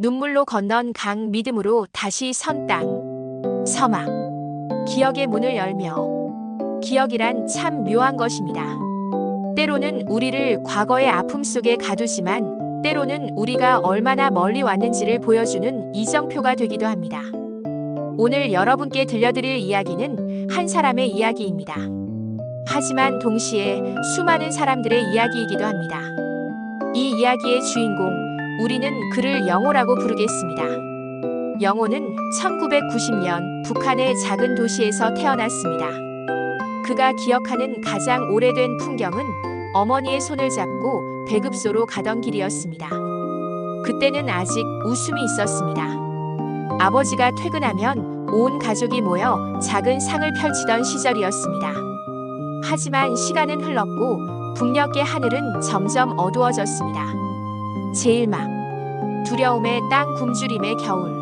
눈물로 건넌 강 믿음으로 다시 선 땅. 서막. 기억의 문을 열며. 기억이란 참 묘한 것입니다. 때로는 우리를 과거의 아픔 속에 가두지만 때로는 우리가 얼마나 멀리 왔는지를 보여주는 이정표가 되기도 합니다. 오늘 여러분께 들려드릴 이야기는 한 사람의 이야기입니다. 하지만 동시에 수많은 사람들의 이야기이기도 합니다. 이 이야기의 주인공, 우리는 그를 영호라고 부르겠습니다. 영호는 1990년 북한의 작은 도시에서 태어났습니다. 그가 기억하는 가장 오래된 풍경은 어머니의 손을 잡고 배급소로 가던 길이었습니다. 그때는 아직 웃음이 있었습니다. 아버지가 퇴근하면 온 가족이 모여 작은 상을 펼치던 시절이었습니다. 하지만 시간은 흘렀고 북녘의 하늘은 점점 어두워졌습니다. 제일막, 두려움의 땅 굶주림의 겨울.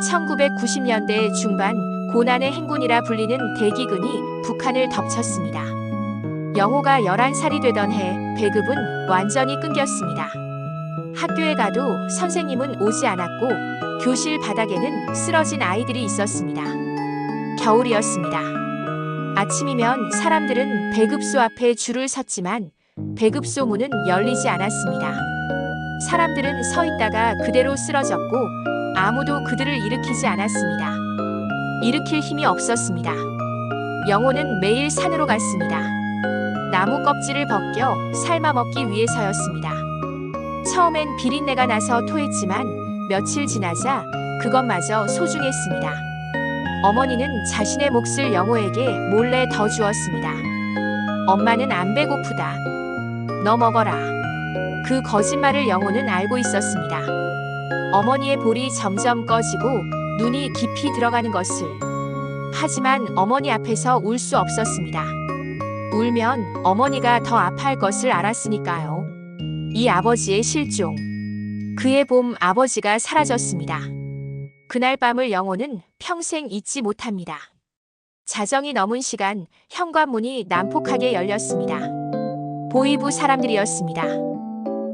1990년대 중반 고난의 행군이라 불리는 대기근이 북한을 덮쳤습니다. 영호가 11살이 되던 해 배급은 완전히 끊겼습니다. 학교에 가도 선생님은 오지 않았고 교실 바닥에는 쓰러진 아이들이 있었습니다. 겨울이었습니다. 아침이면 사람들은 배급소 앞에 줄을 섰지만 배급소 문은 열리지 않았습니다. 사람들은 서 있다가 그대로 쓰러졌고 아무도 그들을 일으키지 않았습니다. 일으킬 힘이 없었습니다. 영호는 매일 산으로 갔습니다. 나무 껍질을 벗겨 삶아 먹기 위해서였습니다. 처음엔 비린내가 나서 토했지만 며칠 지나자 그것마저 소중했습니다. 어머니는 자신의 몫을 영호에게 몰래 더 주었습니다. 엄마는 안 배고프다. 너 먹어라. 그 거짓말을 영호는 알고 있었습니다. 어머니의 볼이 점점 꺼지고 눈이 깊이 들어가는 것을. 하지만 어머니 앞에서 울 수 없었습니다. 울면 어머니가 더 아파할 것을 알았으니까요. 이 아버지의 실종. 그의 봄 아버지가 사라졌습니다. 그날 밤을 영호는 평생 잊지 못합니다. 자정이 넘은 시간 현관문이 난폭하게 열렸습니다. 보위부 사람들이었습니다.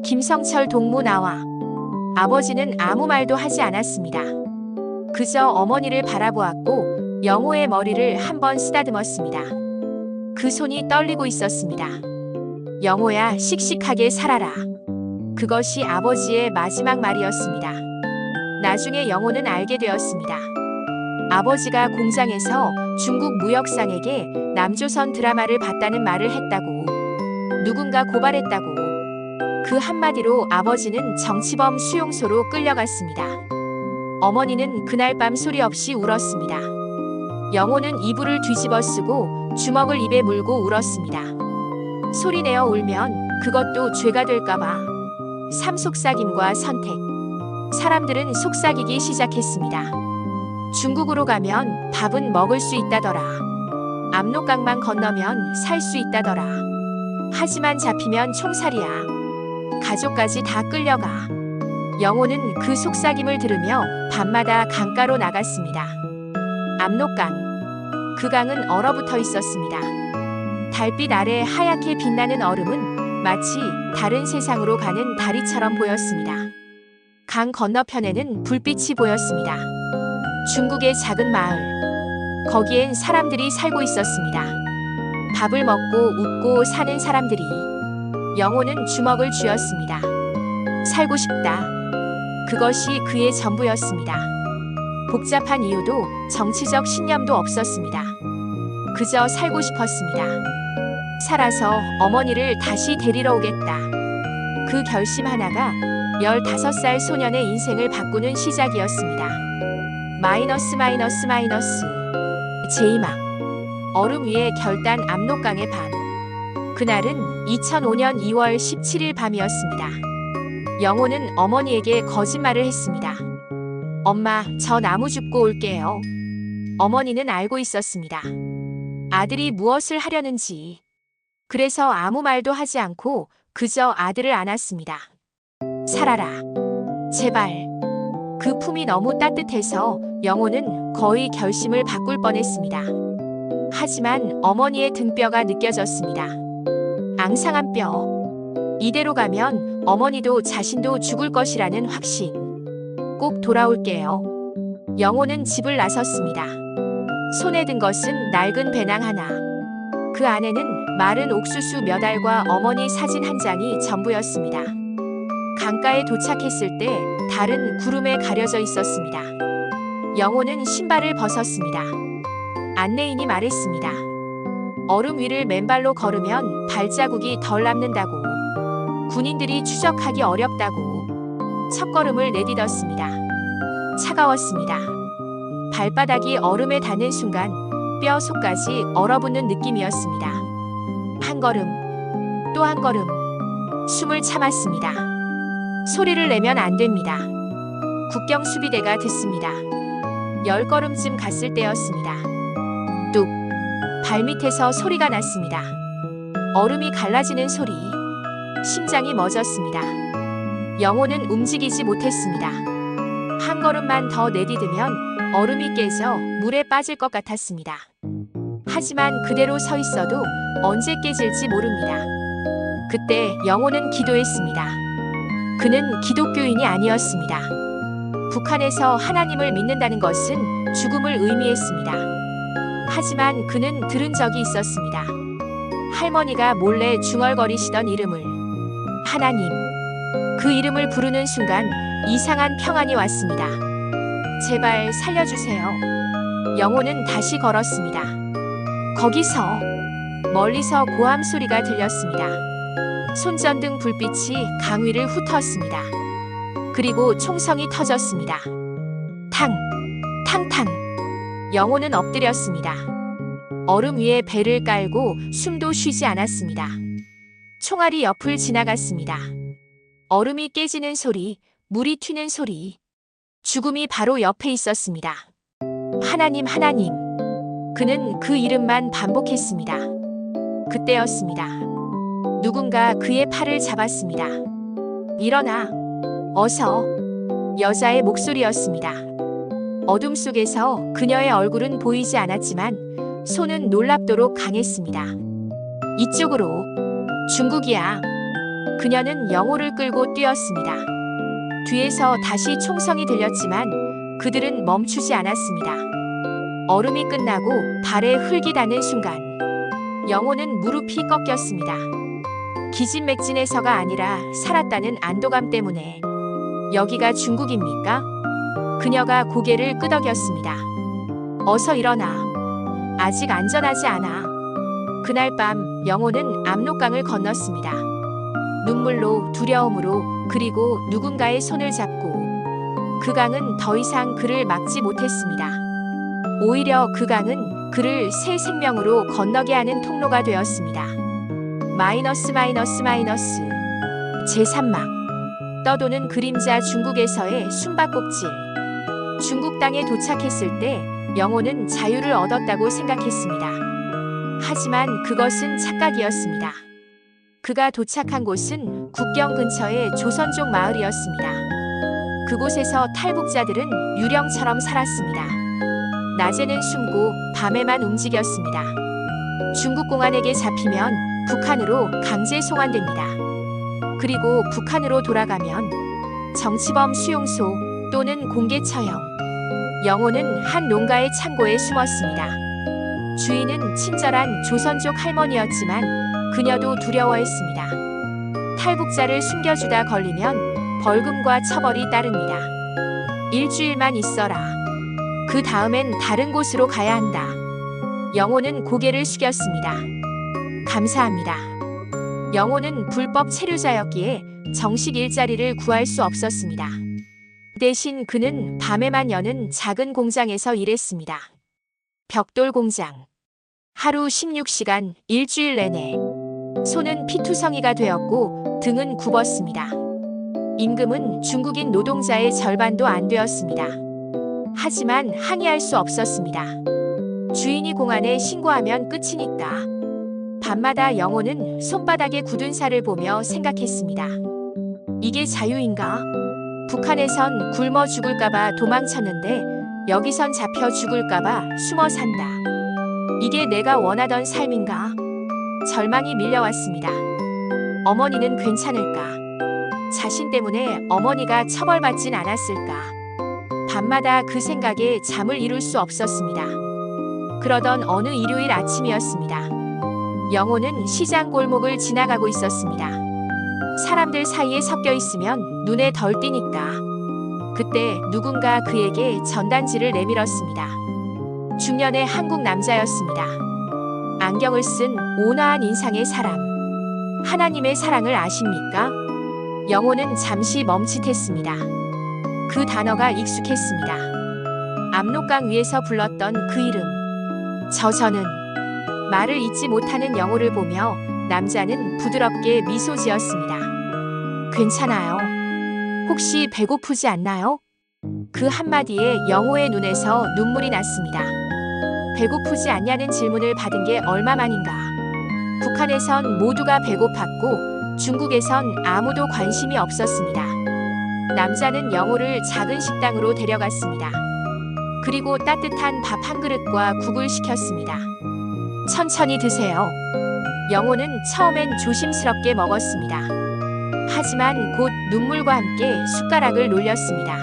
김성철 동무 나와. 아버지는 아무 말도 하지 않았습니다. 그저 어머니를 바라보았고 영호의 머리를 한번 쓰다듬었습니다. 그 손이 떨리고 있었습니다. 영호야, 씩씩하게 살아라. 그것이 아버지의 마지막 말이었습니다. 나중에 영호는 알게 되었습니다. 아버지가 공장에서 중국 무역상에게 남조선 드라마를 봤다는 말을 했다고. 누군가 고발했다고. 그 한마디로 아버지는 정치범 수용소로 끌려갔습니다. 어머니는 그날 밤 소리 없이 울었습니다. 영호는 이불을 뒤집어 쓰고 주먹을 입에 물고 울었습니다. 소리내어 울면 그것도 죄가 될까봐. 삶 속삭임과 선택. 사람들은 속삭이기 시작했습니다. 중국으로 가면 밥은 먹을 수 있다더라. 압록강만 건너면 살 수 있다더라. 하지만 잡히면 총살이야. 가족까지 다 끌려가. 영호는 그 속삭임을 들으며 밤마다 강가로 나갔습니다. 압록강. 그 강은 얼어붙어 있었습니다. 달빛 아래 하얗게 빛나는 얼음은 마치 다른 세상으로 가는 다리처럼 보였습니다. 강 건너편에는 불빛이 보였습니다. 중국의 작은 마을. 거기엔 사람들이 살고 있었습니다. 밥을 먹고 웃고 사는 사람들이. 영호는 주먹을 쥐었습니다. 살고 싶다. 그것이 그의 전부였습니다. 복잡한 이유도 정치적 신념도 없었습니다. 그저 살고 싶었습니다. 살아서 어머니를 다시 데리러 오겠다. 그 결심 하나가 15살 소년의 인생을 바꾸는 시작이었습니다. 마이너스 마이너스 마이너스. 제이막. 얼음 위에 결단 압록강의 밤. 그날은 2005년 2월 17일 밤이었습니다. 영호는 어머니에게 거짓말을 했습니다. 엄마, 저 나무 줍고 올게요. 어머니는 알고 있었습니다. 아들이 무엇을 하려는지. 그래서 아무 말도 하지 않고 그저 아들을 안았습니다. 살아라. 제발. 그 품이 너무 따뜻해서 영호는 거의 결심을 바꿀 뻔했습니다. 하지만 어머니의 등뼈가 느껴졌습니다. 앙상한 뼈. 이대로 가면 어머니도 자신도 죽을 것이라는 확신. 꼭 돌아올게요. 영호는 집을 나섰습니다. 손에 든 것은 낡은 배낭 하나. 그 안에는 마른 옥수수 몇 알과 어머니 사진 한 장이 전부였습니다. 강가에 도착했을 때 달은 구름에 가려져 있었습니다. 영호는 신발을 벗었습니다. 안내인이 말했습니다. 얼음 위를 맨발로 걸으면 발자국이 덜 남는다고. 군인들이 추적하기 어렵다고. 첫걸음을 내딛었습니다. 차가웠습니다. 발바닥이 얼음에 닿는 순간 뼈 속까지 얼어붙는 느낌이었습니다. 한 걸음, 또 한 걸음. 숨을 참았습니다. 소리를 내면 안 됩니다. 국경 수비대가 듣습니다. 10걸음쯤 갔을 때였습니다. 뚝! 발밑에서 소리가 났습니다. 얼음이 갈라지는 소리. 심장이 멎었습니다. 영호는 움직이지 못했습니다. 한 걸음만 더 내디디면 얼음이 깨져 물에 빠질 것 같았습니다. 하지만 그대로 서 있어도 언제 깨질지 모릅니다. 그때 영호는 기도했습니다. 그는 기독교인이 아니었습니다. 북한에서 하나님을 믿는다는 것은 죽음을 의미했습니다. 하지만 그는 들은 적이 있었습니다. 할머니가 몰래 중얼거리시던 이름을. 하나님. 그 이름을 부르는 순간 이상한 평안이 왔습니다. 제발 살려주세요. 영호는 다시 걸었습니다. 거기서 멀리서 고함 소리가 들렸습니다. 손전등 불빛이 강 위를 훑었습니다. 그리고 총성이 터졌습니다. 탕! 탕탕! 영호는 엎드렸습니다. 얼음 위에 배를 깔고 숨도 쉬지 않았습니다. 총알이 옆을 지나갔습니다. 얼음이 깨지는 소리, 물이 튀는 소리. 죽음이 바로 옆에 있었습니다. 하나님, 하나님. 그는 그 이름만 반복했습니다. 그때였습니다. 누군가 그의 팔을 잡았습니다. 일어나. 어서. 여자의 목소리였습니다. 어둠 속에서 그녀의 얼굴은 보이지 않았지만 손은 놀랍도록 강했습니다. 이쪽으로. 중국이야. 그녀는 영호를 끌고 뛰었습니다. 뒤에서 다시 총성이 들렸지만 그들은 멈추지 않았습니다. 얼음이 끝나고 발에 흙이 닿는 순간 영호는 무릎이 꺾였습니다. 기진맥진해서가 아니라 살았다는 안도감 때문에. 여기가 중국입니까? 그녀가 고개를 끄덕였습니다. 어서 일어나. 아직 안전하지 않아. 그날 밤 영호는 압록강을 건넜습니다. 눈물로, 두려움으로, 그리고 누군가의 손을 잡고. 그 강은 더 이상 그를 막지 못했습니다. 오히려 그 강은 그를 새 생명으로 건너게 하는 통로가 되었습니다. 마이너스 마이너스 마이너스. 제3막. 떠도는 그림자. 중국에서의 숨바꼭질. 중국 땅에 도착했을 때 영호는 자유를 얻었다고 생각했습니다. 하지만 그것은 착각이었습니다. 그가 도착한 곳은 국경 근처의 조선족 마을이었습니다. 그곳에서 탈북자들은 유령처럼 살았습니다. 낮에는 숨고 밤에만 움직였습니다. 중국 공안에게 잡히면 북한으로 강제 송환됩니다. 그리고 북한으로 돌아가면 정치범 수용소 또는 공개 처형. 영호는 한 농가의 창고에 숨었습니다. 주인은 친절한 조선족 할머니였지만 그녀도 두려워했습니다. 탈북자를 숨겨주다 걸리면 벌금과 처벌이 따릅니다. 일주일만 있어라. 그 다음엔 다른 곳으로 가야 한다. 영호는 고개를 숙였습니다. 감사합니다. 영호는 불법 체류자였기에 정식 일자리를 구할 수 없었습니다. 대신 그는 밤에만 여는 작은 공장에서 일했습니다. 벽돌 공장. 하루 16시간, 일주일 내내. 손은 피투성이가 되었고 등은 굽었습니다. 임금은 중국인 노동자의 절반도 안 되었습니다. 하지만 항의할 수 없었습니다. 주인이 공안에 신고하면 끝이니까. 밤마다 영호는 손바닥에 굳은 살을 보며 생각했습니다. 이게 자유인가? 북한에선 굶어 죽을까봐 도망쳤는데 여기선 잡혀 죽을까봐 숨어 산다. 이게 내가 원하던 삶인가? 절망이 밀려왔습니다. 어머니는 괜찮을까? 자신 때문에 어머니가 처벌받진 않았을까? 밤마다 그 생각에 잠을 이룰 수 없었습니다. 그러던 어느 일요일 아침이었습니다. 영호는 시장 골목을 지나가고 있었습니다. 사람들 사이에 섞여 있으면 눈에 덜 띄니까. 그때 누군가 그에게 전단지를 내밀었습니다. 중년의 한국 남자였습니다. 안경을 쓴 온화한 인상의 사람. 하나님의 사랑을 아십니까? 영호는 잠시 멈칫했습니다. 그 단어가 익숙했습니다. 압록강 위에서 불렀던 그 이름. 저는 말을 잇지 못하는 영호를 보며 남자는 부드럽게 미소 지었습니다. 괜찮아요. 혹시 배고프지 않나요? 그 한마디에 영호의 눈에서 눈물이 났습니다. 배고프지 않냐는 질문을 받은 게 얼마만인가. 북한에선 모두가 배고팠고 중국에선 아무도 관심이 없었습니다. 남자는 영호를 작은 식당으로 데려갔습니다. 그리고 따뜻한 밥 한 그릇과 국을 시켰습니다. 천천히 드세요. 영호는 처음엔 조심스럽게 먹었습니다. 하지만 곧 눈물과 함께 숟가락을 놀렸습니다.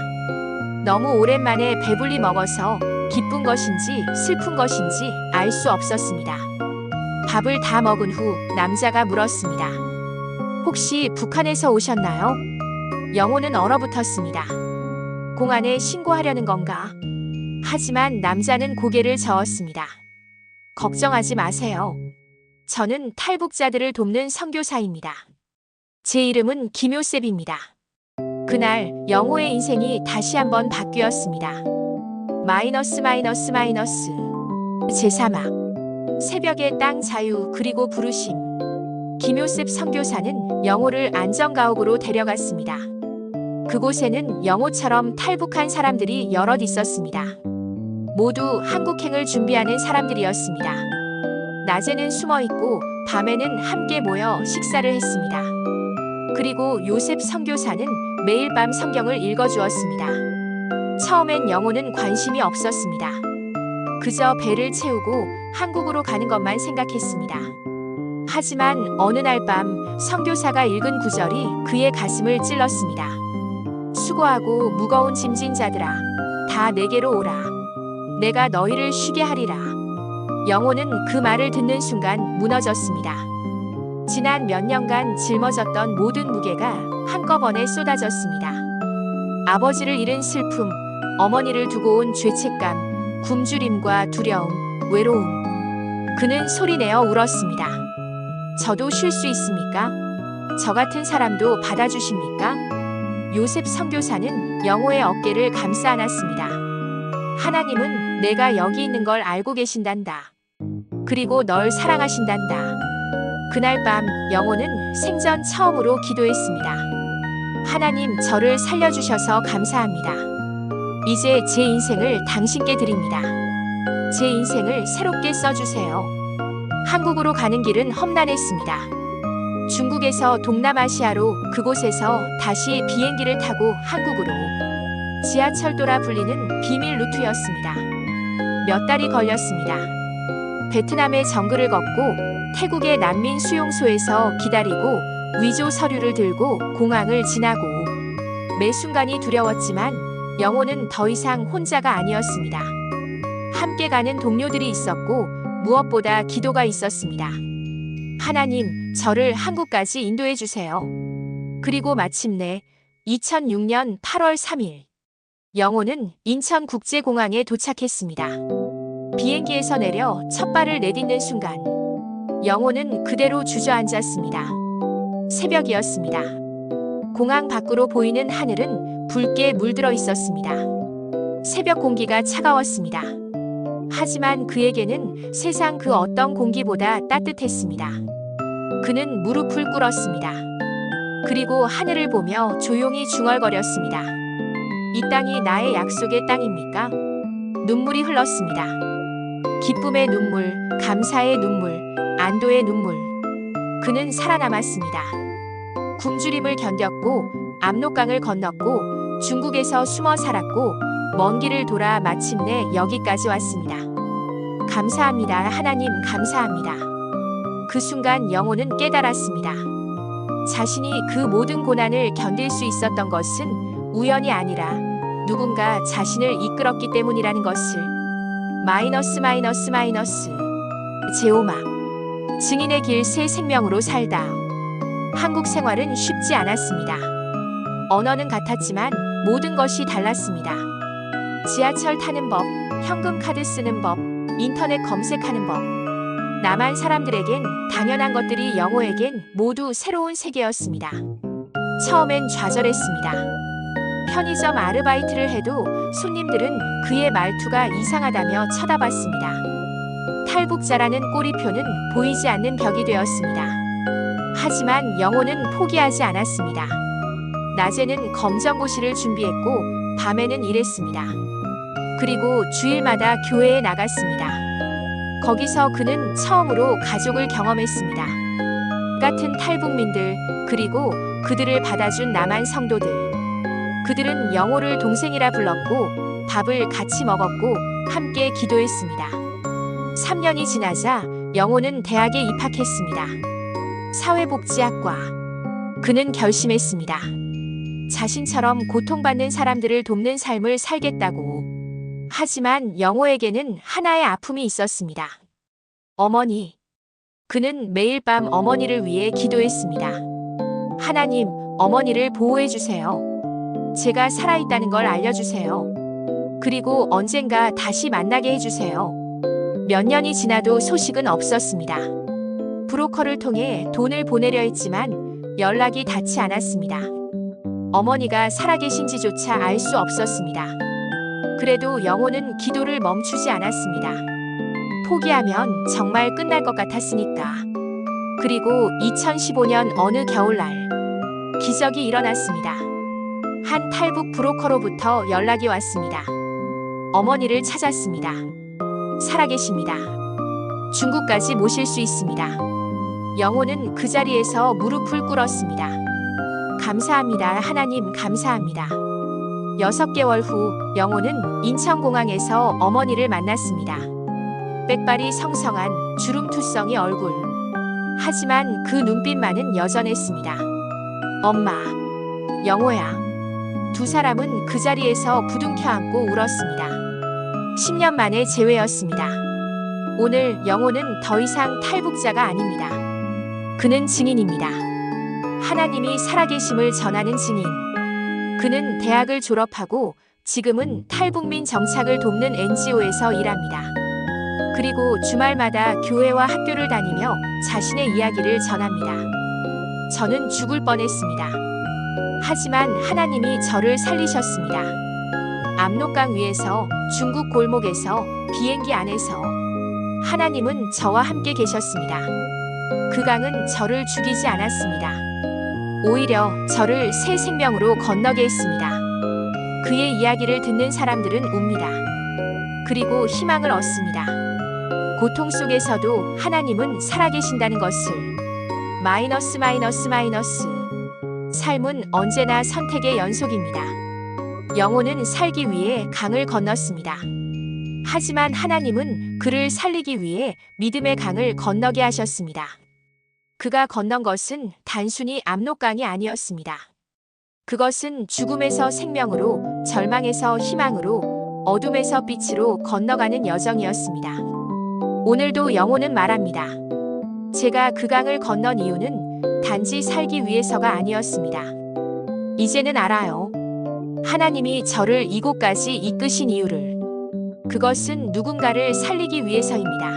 너무 오랜만에 배불리 먹어서 기쁜 것인지 슬픈 것인지 알 수 없었습니다. 밥을 다 먹은 후 남자가 물었습니다. 혹시 북한에서 오셨나요? 영호는 얼어붙었습니다. 공안에 신고하려는 건가? 하지만 남자는 고개를 저었습니다. 걱정하지 마세요. 저는 탈북자들을 돕는 선교사입니다. 제 이름은 김요셉입니다. 그날 영호의 인생이 다시 한번 바뀌었습니다. 마이너스. 제3막. 새벽의 땅 자유 그리고 부르심. 김요셉 선교사는 영호를 안전가옥으로 데려갔습니다. 그곳에는 영호처럼 탈북한 사람들이 여럿 있었습니다. 모두 한국행을 준비하는 사람들이었습니다. 낮에는 숨어있고 밤에는 함께 모여 식사를 했습니다. 그리고 요셉 선교사는 매일 밤 성경을 읽어주었습니다. 처음엔 영호는 관심이 없었습니다. 그저 배를 채우고 한국으로 가는 것만 생각했습니다. 하지만 어느 날 밤 선교사가 읽은 구절이 그의 가슴을 찔렀습니다. 수고하고 무거운 짐진 자들아, 다 내게로 오라. 내가 너희를 쉬게 하리라. 영호는 그 말을 듣는 순간 무너졌습니다. 지난 몇 년간 짊어졌던 모든 무게가 한꺼번에 쏟아졌습니다. 아버지를 잃은 슬픔, 어머니를 두고 온 죄책감, 굶주림과 두려움, 외로움. 그는 소리내어 울었습니다. 저도 쉴 수 있습니까? 저 같은 사람도 받아주십니까? 요셉 선교사는 영호의 어깨를 감싸 안았습니다. 하나님은 내가 여기 있는 걸 알고 계신단다. 그리고 널 사랑하신단다. 그날 밤 영호는 생전 처음으로 기도했습니다. 하나님, 저를 살려주셔서 감사합니다. 이제 제 인생을 당신께 드립니다. 제 인생을 새롭게 써주세요. 한국으로 가는 길은 험난했습니다. 중국에서 동남아시아로, 그곳에서 다시 비행기를 타고 한국으로. 지하철도라 불리는 비밀 루트였습니다. 몇 달이 걸렸습니다. 베트남의 정글을 걷고 태국의 난민 수용소에서 기다리고 위조 서류를 들고 공항을 지나고. 매 순간이 두려웠지만 영호는 더 이상 혼자가 아니었습니다. 함께 가는 동료들이 있었고 무엇보다 기도가 있었습니다. 하나님, 저를 한국까지 인도해 주세요. 그리고 마침내 2006년 8월 3일 영호는 인천국제공항에 도착했습니다. 비행기에서 내려 첫 발을 내딛는 순간 영호는 그대로 주저앉았습니다. 새벽이었습니다. 공항 밖으로 보이는 하늘은 붉게 물들어 있었습니다. 새벽 공기가 차가웠습니다. 하지만 그에게는 세상 그 어떤 공기보다 따뜻했습니다. 그는 무릎을 꿇었습니다. 그리고 하늘을 보며 조용히 중얼거렸습니다. 이 땅이 나의 약속의 땅입니까? 눈물이 흘렀습니다. 기쁨의 눈물, 감사의 눈물, 안도의 눈물. 그는 살아남았습니다. 굶주림을 견뎠고 압록강을 건넜고 중국에서 숨어 살았고 먼 길을 돌아 마침내 여기까지 왔습니다. 감사합니다. 하나님, 감사합니다. 그 순간 영호는 깨달았습니다. 자신이 그 모든 고난을 견딜 수 있었던 것은 우연이 아니라 누군가 자신을 이끌었기 때문이라는 것을. 마이너스 마이너스 마이너스. 제오마. 증인의 길 새 생명으로 살다. 한국 생활은 쉽지 않았습니다. 언어는 같았지만 모든 것이 달랐습니다. 지하철 타는 법, 현금 카드 쓰는 법, 인터넷 검색하는 법. 남한 사람들에겐 당연한 것들이 영호에겐 모두 새로운 세계였습니다. 처음엔 좌절했습니다. 편의점 아르바이트를 해도 손님들은 그의 말투가 이상하다며 쳐다봤습니다. 탈북자라는 꼬리표는 보이지 않는 벽이 되었습니다. 하지만 영호는 포기하지 않았습니다. 낮에는 검정고시를 준비했고 밤에는 일했습니다. 그리고 주일마다 교회에 나갔습니다. 거기서 그는 처음으로 가족을 경험했습니다. 같은 탈북민들, 그리고 그들을 받아준 남한 성도들. 그들은 영호를 동생이라 불렀고 밥을 같이 먹었고 함께 기도했습니다. 3년이 지나자 영호는 대학에 입학했습니다. 사회복지학과. 그는 결심했습니다. 자신처럼 고통받는 사람들을 돕는 삶을 살겠다고. 하지만 영호에게는 하나의 아픔이 있었습니다. 어머니. 그는 매일 밤 어머니를 위해 기도했습니다. 하나님, 어머니를 보호해 주세요. 제가 살아있다는 걸 알려주세요. 그리고 언젠가 다시 만나게 해주세요. 몇 년이 지나도 소식은 없었습니다. 브로커를 통해 돈을 보내려 했지만 연락이 닿지 않았습니다. 어머니가 살아계신지조차 알 수 없었습니다. 그래도 영호는 기도를 멈추지 않았습니다. 포기하면 정말 끝날 것 같았으니까. 그리고 2015년 어느 겨울날 기적이 일어났습니다. 한 탈북 브로커로부터 연락이 왔습니다. 어머니를 찾았습니다. 살아계십니다. 중국까지 모실 수 있습니다. 영호는 그 자리에서 무릎을 꿇었습니다. 감사합니다. 하나님 감사합니다. 6개월 후 영호는 인천공항에서 어머니를 만났습니다. 백발이 성성한 주름투성이 얼굴. 하지만 그 눈빛만은 여전했습니다. 엄마, 영호야. 두 사람은 그 자리에서 부둥켜 안고 울었습니다. 10년 만의 재회였습니다. 오늘 영호는 더 이상 탈북자가 아닙니다. 그는 증인입니다. 하나님이 살아계심을 전하는 증인. 그는 대학을 졸업하고 지금은 탈북민 정착을 돕는 NGO에서 일합니다. 그리고 주말마다 교회와 학교를 다니며 자신의 이야기를 전합니다. 저는 죽을 뻔했습니다. 하지만 하나님이 저를 살리셨습니다. 압록강 위에서, 중국 골목에서, 비행기 안에서 하나님은 저와 함께 계셨습니다. 그 강은 저를 죽이지 않았습니다. 오히려 저를 새 생명으로 건너게 했습니다. 그의 이야기를 듣는 사람들은 웁니다. 그리고 희망을 얻습니다. 고통 속에서도 하나님은 살아계신다는 것을. 마이너스 마이너스 마이너스. 삶은 언제나 선택의 연속입니다. 영호는 살기 위해 강을 건넜습니다. 하지만 하나님은 그를 살리기 위해 믿음의 강을 건너게 하셨습니다. 그가 건넌 것은 단순히 압록강이 아니었습니다. 그것은 죽음에서 생명으로, 절망에서 희망으로, 어둠에서 빛으로 건너가는 여정이었습니다. 오늘도 영호는 말합니다. 제가 그 강을 건넌 이유는 단지 살기 위해서가 아니었습니다. 이제는 알아요. 하나님이 저를 이곳까지 이끄신 이유를. 그것은 누군가를 살리기 위해서입니다.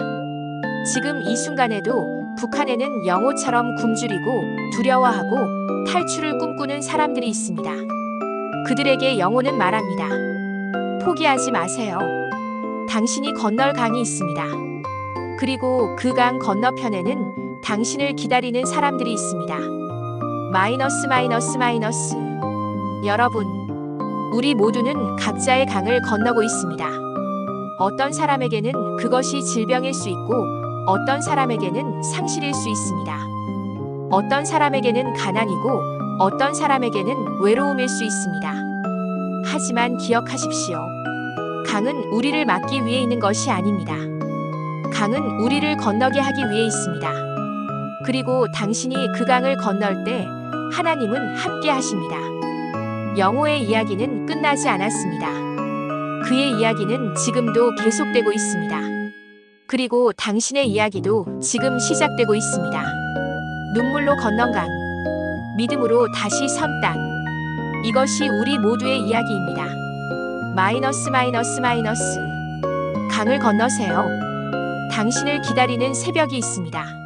지금 이 순간에도 북한에는 영호처럼 굶주리고 두려워하고 탈출을 꿈꾸는 사람들이 있습니다. 그들에게 영호는 말합니다. 포기하지 마세요. 당신이 건널 강이 있습니다. 그리고 그 강 건너편에는 당신을 기다리는 사람들이 있습니다. 마이너스 마이너스 마이너스. 여러분, 우리 모두는 각자의 강을 건너고 있습니다. 어떤 사람에게는 그것이 질병일 수 있고 어떤 사람에게는 상실일 수 있습니다. 어떤 사람에게는 가난이고 어떤 사람에게는 외로움일 수 있습니다. 하지만 기억하십시오. 강은 우리를 막기 위해 있는 것이 아닙니다. 강은 우리를 건너게 하기 위해 있습니다. 그리고 당신이 그 강을 건널 때 하나님은 함께 하십니다. 영호의 이야기는 끝나지 않았습니다. 그의 이야기는 지금도 계속되고 있습니다. 그리고 당신의 이야기도 지금 시작되고 있습니다. 눈물로 건넌 강, 믿음으로 다시 선 땅. 이것이 우리 모두의 이야기입니다. 마이너스 마이너스 마이너스. 강을 건너세요. 당신을 기다리는 새벽이 있습니다.